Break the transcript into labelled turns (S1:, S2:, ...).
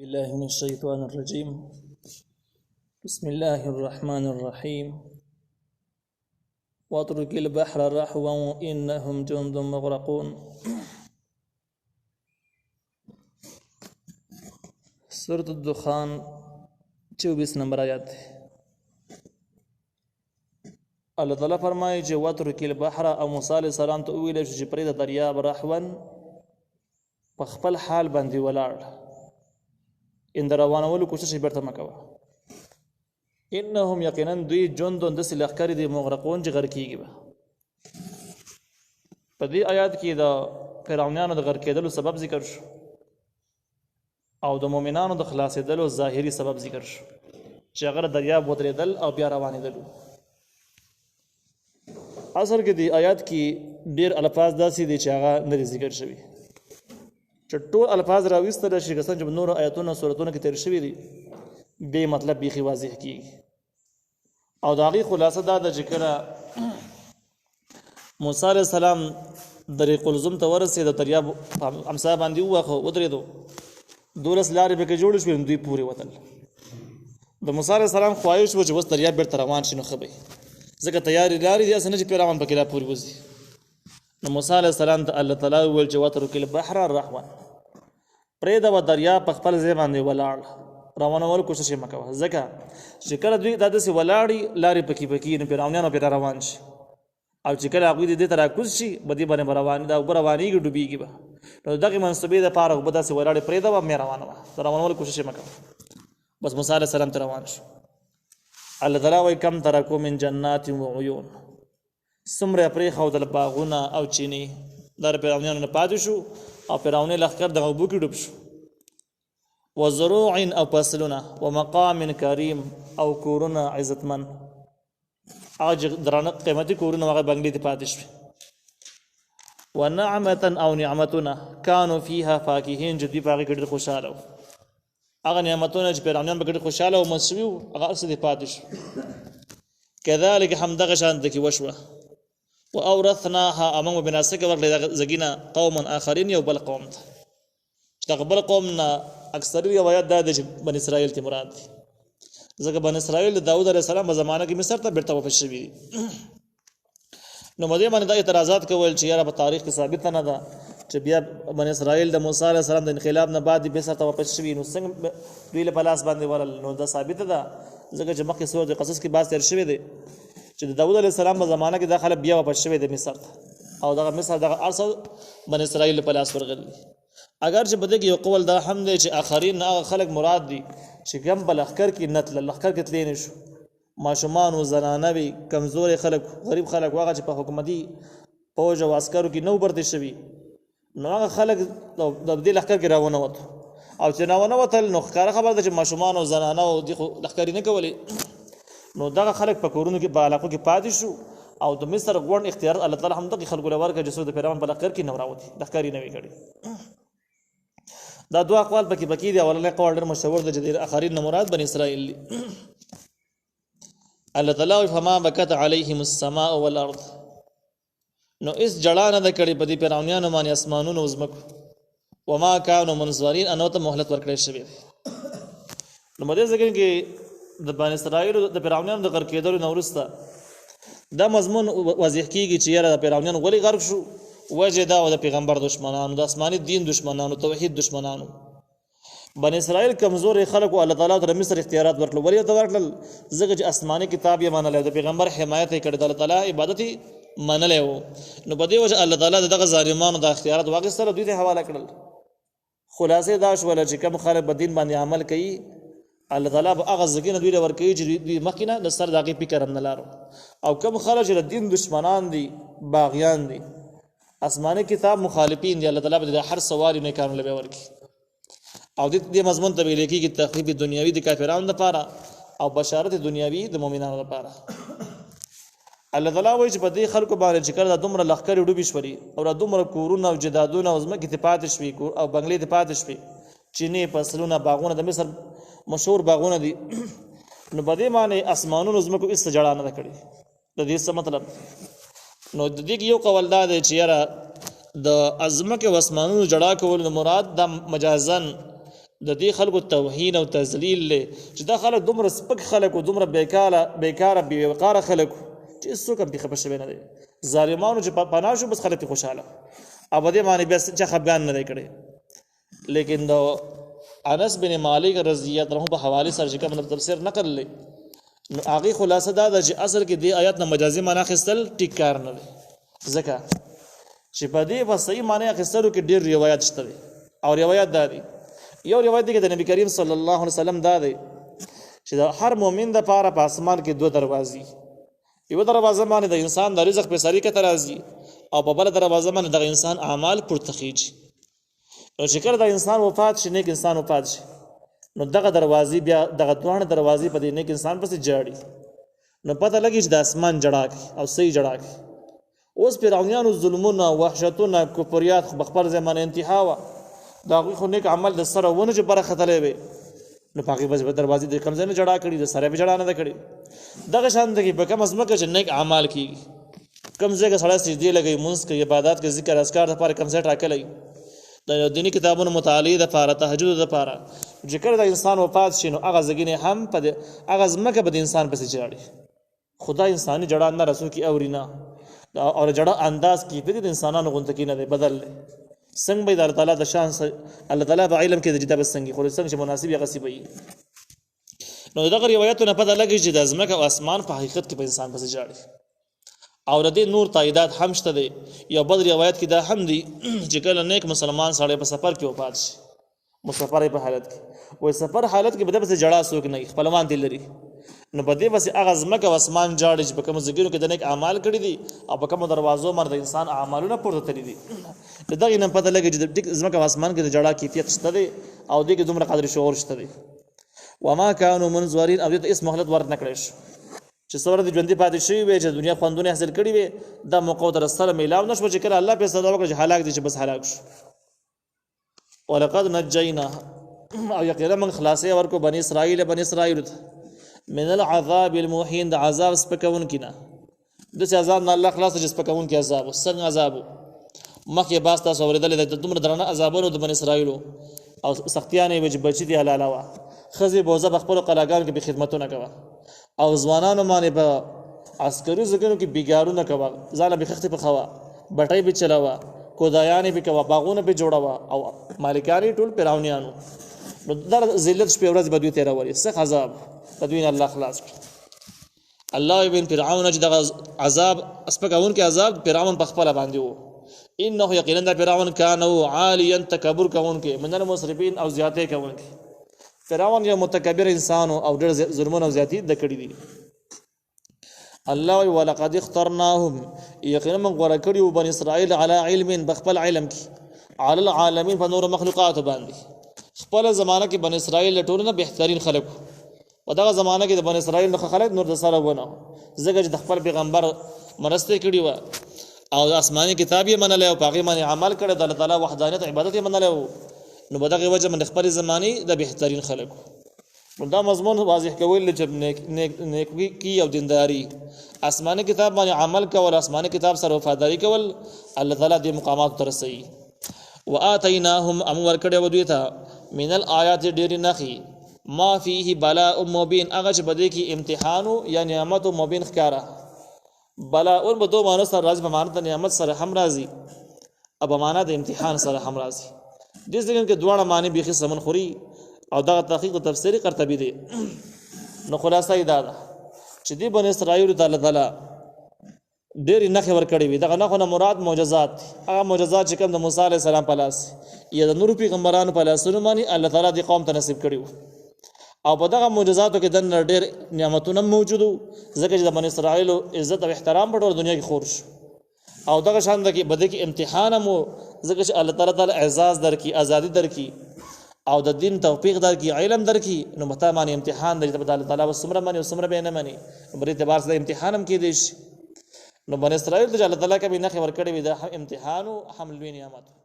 S1: بالله من الشيطان الرجيم. بسم الله الرحمن الرحيم. واترك البحر رحوا إنهم جند مغرقون. سورة الدخان 24 نمبر آیات. الله تعالی فرمایي چې واترک البحر او موسی علیہ السلام ته ویل چې پرې د دریاب رحون په خپل حال باندې ولاړ ان روانولو کوشش برته مکوه. انهم یقینا دوی جندون د سلخکری دی مغرقون چې غرق کیږي. په دې آیات کې د فرعونانو د غرق کېدلو سبب ذکر شو او د مؤمنانو د خلاصېدلو ظاهري سبب ذکر شو چې هغه دریاب ودرېدل او بیا روانېدل. اصل کې د آیات کې ډېر الفاظ داسې دي چې هغه نه ذکر شوي چې ټول الفاظ راوستل شي که څنګه چې نور آیاتونو سورتونو کې تیر شوي دي به مطلب بیخي واضح کیږي او د هغې خلاصه دا ده چې کله موسی علیه السلام طریق الزم ته ورسېد د دریاب امسا باندې وواخه ودرېدو 12 لارې پکې جوړې شوې دوی پورې وتل. د موسی علیه السلام خواهش و چې اوس دریاب بیرته روان شي نو ښه به ځکه تیارې لارې دي هسې نه چې پرې روان پکې لا پورې وځي. نو موسی علیه السلام ته الله تعالی وویل چې واترک البحر رحوا پرېږده به دریاب په خپل ځای باندې ولاړ روانولو کوشش یې مه کوه ځکه چې کله دوی دا داسې ولاړي لارې پکې نو فرعونیانو پرې روان شي او چې کله هغوی د دې ته راکوز شي به دې باندې به دا اوبه روانېږي ډوبېږي به نو دغې منصوبې دپاره اوبه داسې ولاړې پرېږده به مې روانه وه د روانولو کوشش یې مه کوه. بس موسی علیه السلام ته روان شو. الله تعالی وایي کم ترکو من جنات و عیون څومره یې پرېښودل باغونه او چینې دا د فرعونیانو نه پاتې شو او فرعوني لښکر دغه اوبو کې ډوب شو. و زروع او فصلونه و مقام کریم او کورونه عزتمن هغه درانه قیمتي کورونه هغه بنګلې ته پاتې شوې. و نعمة او نعمتونه کانو فیها فاکهین چې دوی په هغې کې ډېر خوشحاله وو. هغه نعمتونه چې فرعونیان په کې ډېر خوشحاله او مصروي وو هغه هر څه دې پاتې شو. کذلک همدغه شانته کې وشوه. و اورثناها امام بناسکه ورکړې زګینه قوما آخرین یو بل قوم ته چې دغه بل قوم نه اکثري روایت دا دی چې بن اسرائیل ته مراد دي ځکه بن اسرائیل د داود علیه السلام په زمانه کې مصر ته بیرته واپس شوي دي. نو مدې باندې دا اعتراضات کول چې یاره په تاریخ کې ثابته نه ده چې بیا بن اسرائیل د موسی علیه السلام د انقلاب نه بعد مصر ته واپس شوي نو څنګه دوی له په لاس باندې ورل نو دا ثابته ده ځکه چې مخکې سورة قصص کې بحث تېر شوی دی چې د داود علیه السلام په زمانه کې دا خلک بیا واپس شوي د مصر ته او دغه مصر دغه هر څه بن اسرائیل په لاس ورغلي. اگر چې بده کې یو قول دا هم دی چې آخرین هغه خلک مراد دي چې کم په لښکر کې نه تلل لښکر کې تللی نه شو ماشومان و زنانه وي کمزوري خلک غریب خلک هغه چې په حکومتي فوج او عسکرو کې نه وبرتې شوي نو هغه خلک د دې لښکر کې راونه وتل او چې راونه وتل نو ښکاره خبره ده چې ماشومان او زنانه او دې خو لښکرې نه کولې نو دغه خلک په کورونو کې په علاقو کې پاتې شو او د مصر غوڼ اختیار الله تعالی هم دغه خلکو له ورکړه چې څوک د فرعون په لښکر کې نه راوتي لښکرې نه وي کړي. دا دوه اقوال پکې دي. اولنی قول ډېر مشهور دی چې د آخرین نه مراد بن اسرائیل دي. الله تعالی فما بکت علیهم السماء والارض نو اس جړا نه ده کړې په دې فرعونیانو باندې اسمانونو او ځمکو وما كانوا منظرین انو ته مهلت ورکړی شوی. نو مدې ځکه کې د بن اسرائیل د فرعونیانو د غرق کېدلو نه وروسته دا مضمون واضح کیږي چې یاره د فرعونیانو ولې غرق شو وجه دا د پیغمبر دشمنانو د آسماني دین دشمنانو توحید دشمنانو. بن اسرائیل کمزوري خلک او الله تعالی تر مصر اختیارات ورکړل ولې ته ورکړل ځکه چې آسماني کتاب یې منلی د پیغمبر حمایت یې کړی د الله تعالی عبادت یې منلی و نو په دې وجه الله تعالی دغه ظالمانو د اختیارات واخیستل دوی ته حواله کړل. خلاصې دا شوله چې کوم خلک په دین باندې عمل کوي الله تعالی به هغه ځګینه دوی له ورکوي چې دوی مخکې نه د سر د هغې فکر هم نه لارو او کوم خلک چې د دین دشمنان دي باغیان دي آسماني کتاب مخالفین دي الله تعالی به د هر سواري نیکانو له به ورکړي او دې مضمون ته ویل کېږي تخفیف دنیوي د کافرانو لپاره او بشارت دنیوي د مؤمنانو لپاره. الله تعالی وایي چې په دې خلکو باندې چې کله دا دومره لښکرې ډوبې شولې او دا دومره کورونه او جدادونه او ځمکې ته پاتې شوي او بنګلې ته پاتې شوي چینې فصلونه باغونه د مصر مشهور باغونه دي نو په دې باندې اسمانونو ځمکو هېڅ جړا نه ده کړې. د دې څه مطلب نو د دې یو قول دا دی چې یاره د ځمکې او اسمانونو جړا کول مراد د مجازن د دې خلکو توهین او تذلیل له چې دا خلک دومره سپک خلک او دومره بیکاره بې وقاره خلک چې څوک هم پې خفه شوی نه دی ظالمانو چې پناه شو بس خلک پې خوشحاله او په دې باندې بیا چا خفګان نه دی کړی لیکن د انس بن مالک رضی الله عنه په حواله سره چې کوم تفسیر نقل لې نو هغه خلاصه دا ده چې اصل کې دې آیات نه مجازي معنا اخیستل ټیک کار نه دی ځکه چې په دې په صحیح معنی اخیستلو کې ډېر روایت شته دي او روایت دا دي یو روایت دی د نبی کریم صلی الله علیه وسلم دا دی چې د هر مؤمن د پاره په اسمان کې دوه دروازې یو دروازه باندې د انسان د رزق په سری کې ترازی او په بل دروازه باندې د انسان اعمال پورته خیږي نو چې کله د انسان وفات شي نیک انسان وفات شي نو دغه دروازې بیا دغه دوه دروازې په دې نیک انسان پسې جاړي نو پته لګي چې د اسمان جړاک او صحیح جړاک اوس فرعونانو ظلمونه وحشتونه کفریات خو بخبر زمانه انتها وا دا خو نیک عمل د سره ونه چې برخه تلې وي نو پاکي بس دروازې د کم ځای نه جړا کړي د سره به جړا نه کړي دغه شان دغه په کم ازمکه چې نیک اعمال کیږي کم ځای کې سړی سجدي لګي منځ کې عبادت کې ذکر اذکار لپاره کم ځای ټاکلی د دینی کتابونو مطالعه لپاره تهجد لپاره ذکر د انسان وفات شي نو هغه زګینه هم په هغه ځمکه به د انسان پسې جړي خدای انساني جړا نه رسو کی اورینا اور جړه انداز کی په دې انسانانو غونته کې نه بدل څنګه به الله تعالی د شان الله تعالی په علم کې د جدا بسنګي خو څنګه چې مناسب یې غصب وي نو دغه روایتونه پته لګي چې د ازمکه او اسمان په حقیقت کې په انسان پسې جاړي او د دې نور تاییدات هم شته دي یو بل روایت کې دا هم دي چې کله نیک مسلمان سړی په سفر کې وفات شي مسافر په حالت کې وې سفر حالت کې بده پسې جړه سوک نه خپلوان دي لري نو په دې پسې هغه ازمکه او اسمان جاړي چې په کوم ځګونو کې د نیک اعمال کړی دي او په کوم دروازو باندې د انسان اعمالونه پورته تللی دي دغه نه پته لګي چې د ازمکه او اسمان کې د جړه کیفیت شته دي او دغه دومره قدر شعور شته دي وما كانوا منظرين او دې اس مهلت ورته نکړي چې څوره د ژوندۍ پاتې شوی وي چې دنیا خوندونه حاصل کړي وي دا موقع در سره میلاو نشو چې کله الله په صدا وکړي چې هلاک دي چې بس هلاک شو ولقد نجينا او یقینا من خلاصې ورکو بني اسرائیل من العذاب المحين د عذاب سپکون کینا د عذاب نه الله خلاص چې سپکون کی عذاب څنګه عذاب مخکې باس تاسو اوریدل د دومره درنه عذابونو د بني اسرائیل او سختیانه وجه بچی دی حلاله وا خزي بوزه خپل قلاګان کې به خدمتونه کوي او ځوانانو باندې په عسکري ځګونو کې بیګارونه کوي ځاله به خخته په خوا بټای به چلاوا کودایانې به کوي باغونه به جوړاوا او مالکانی ټول پیراونیانو نو در ذلت شپه ورځ به دوی تیرولې سخت عذاب تدوین الله خلاص الله ابن فرعون چې د عذاب اسپکاون کې عذاب فرعون په خپل باندې وو انه یقینا د فرعون کانو عالیا تکبر کوون کې من المسرفين او زیاته کوون کې فرعون یو متکبر انسان او ډېر ظلمونه او زیاتی د کړی دي الله ولقد اخترناهم یقینا من غوړه کړیو بنی اسرائیل علی علم بخپل علم کې علی العالمین په نور مخلوقات باندې خپل زمانہ کې بنی اسرائیل ټولنه بهترین خلق او دغه زمانہ کې د بنی اسرائیل نه خلق نور د سره ونه زګج د خپل پیغمبر مرسته کړی و او آسماني کتاب یې منل او پاغي باندې عمل کړی د الله تعالی وحدانیت عبادت یې منل نو بدغه وجه من خپل زماني د بهترین خلق دا مضمون واضح کول چې نیک کی او دینداری آسماني کتاب باندې عمل کول آسماني کتاب سره وفاداری کول الله تعالی دې مقامات ترسي واتیناهم امر کړه ودی ته من الآیات ډیر نخي ما فيه بلاء مبين هغه چې بده کې امتحان یا نعمت مبين ښکارا بلاء او بدو مانو سره راځي په معنی د نعمت سره هم راځي اب معنا د امتحان سره هم راځي دې ځکه کې دواړه معنی بيخي سمون خوري او دا تحقیق تفسیری قرطبی دی نو خلاصه دا ده چې دی بنی اسرائیل تعالی تعالی ډېر نخې ور کړې وي دا نه مراد معجزات هغه معجزات چې کوم د موسی علی السلام په لاس یا د نور پیغمبرانو په لاس باندې الله تعالی دی قوم ته نصیب کړیو او په دغه معجزاتو کې د ډېر نعمتونه موجودو ځکه چې د بنی اسرائیل عزت او احترام په ټول دنیا کې خور شو او دغه شان د کې بده کې امتحان مو ځکه چې الله تعالی اعزاز درکې ازادي درکې او د دین توفیق درکې علم درکې نو مته باندې امتحان د الله تعالی وسمره باندې وسمره به نه مانی بر اعتبار سره امتحان هم کې دي نو بنی اسرائیل د الله تعالی کې به نه خبر کړي وي د امتحان او حمل وی نعمت